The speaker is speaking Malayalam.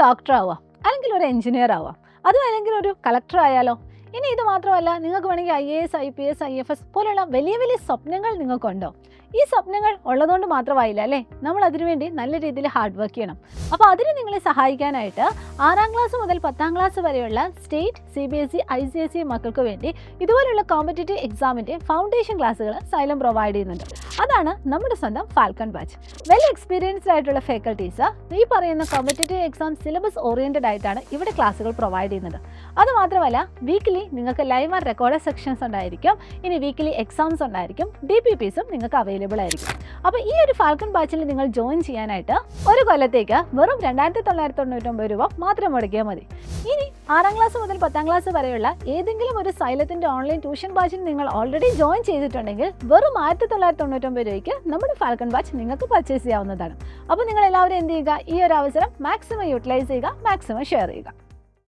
ഡോക്ടർ ആവാം, അല്ലെങ്കിൽ ഒരു എഞ്ചിനീയർ ആവാം, അതും അല്ലെങ്കിൽ ഒരു കളക്ടർ ആയാലോ. ഇനി ഇത് മാത്രമല്ല, നിങ്ങൾക്ക് വേണമെങ്കിൽ IAS, IPS, IFS പോലുള്ള വലിയ വലിയ സ്വപ്നങ്ങൾ നിങ്ങൾക്കുണ്ടോ? ഈ സ്വപ്നങ്ങൾ ഉള്ളതുകൊണ്ട് മാത്രമായില്ല അല്ലേ, നമ്മൾ അതിനുവേണ്ടി നല്ല രീതിയിൽ ഹാർഡ് വർക്ക് ചെയ്യണം. അപ്പോൾ അതിന് നിങ്ങളെ സഹായിക്കാനായിട്ട് 6ാം ക്ലാസ് മുതൽ 10ാം ക്ലാസ് വരെയുള്ള സ്റ്റേറ്റ്, CBSE, ICSE മക്കൾക്ക് വേണ്ടി ഇതുപോലുള്ള കോമ്പറ്റേറ്റീവ് എക്സാമിൻ്റെ ഫൗണ്ടേഷൻ ക്ലാസ്സുകൾ സൈലം പ്രൊവൈഡ് ചെയ്യുന്നുണ്ട്. അതാണ് നമ്മുടെ സ്വന്തം ഫാൽക്കൺ ബാച്ച്. വെൽ എക്സ്പീരിയൻസ്ഡ് ആയിട്ടുള്ള ഫാക്കൽറ്റീസ് ഈ പറയുന്ന കോമ്പറ്റേറ്റീവ് എക്സാം സിലബസ് ഓറിയൻറ്റഡ് ആയിട്ടാണ് ഇവിടെ ക്ലാസ്സുകൾ പ്രൊവൈഡ് ചെയ്യുന്നത്. അതുമാത്രമല്ല, വീക്കിലി നിങ്ങൾക്ക് ലൈവ് ആൻഡ് റെക്കോർഡ് സെക്ഷൻസ് ഉണ്ടായിരിക്കും. ഇനി വീക്കിലി എക്സാംസ് ഉണ്ടായിരിക്കും. DPPസും നിങ്ങൾക്ക് അവൈലബിൾ ആയിരിക്കും. അപ്പോൾ ഈ ഒരു ഫാൽക്കൺ ബാച്ചിൽ നിങ്ങൾ ജോയിൻ ചെയ്യാനായിട്ട് ഒരു കൊല്ലത്തേക്ക് വെറും 2999 രൂപ മാത്രം മുടക്കിയാൽ മതി. ഇനി 6ാം ക്ലാസ് മുതൽ 10ാം ക്ലാസ് വരെയുള്ള ഏതെങ്കിലും ഒരു സൈലത്തിൻ്റെ ഓൺലൈൻ ട്യൂഷൻ ബാച്ചിൽ നിങ്ങൾ ഓൾറെഡി ജോയിൻ ചെയ്തിട്ടുണ്ടെങ്കിൽ വെറും 1999 രൂപയ്ക്ക് നമ്മുടെ ഫാൽക്കൺ ബാച്ച് നിങ്ങൾക്ക് പർച്ചേസ് ചെയ്യാവുന്നതാണ്. അപ്പോൾ നിങ്ങൾ എല്ലാവരും എന്ത് ചെയ്യുക, ഈ ഒരു അവസരം മാക്സിമം യൂട്ടിലൈസ് ചെയ്യുക, മാക്സിമം ഷെയർ ചെയ്യുക.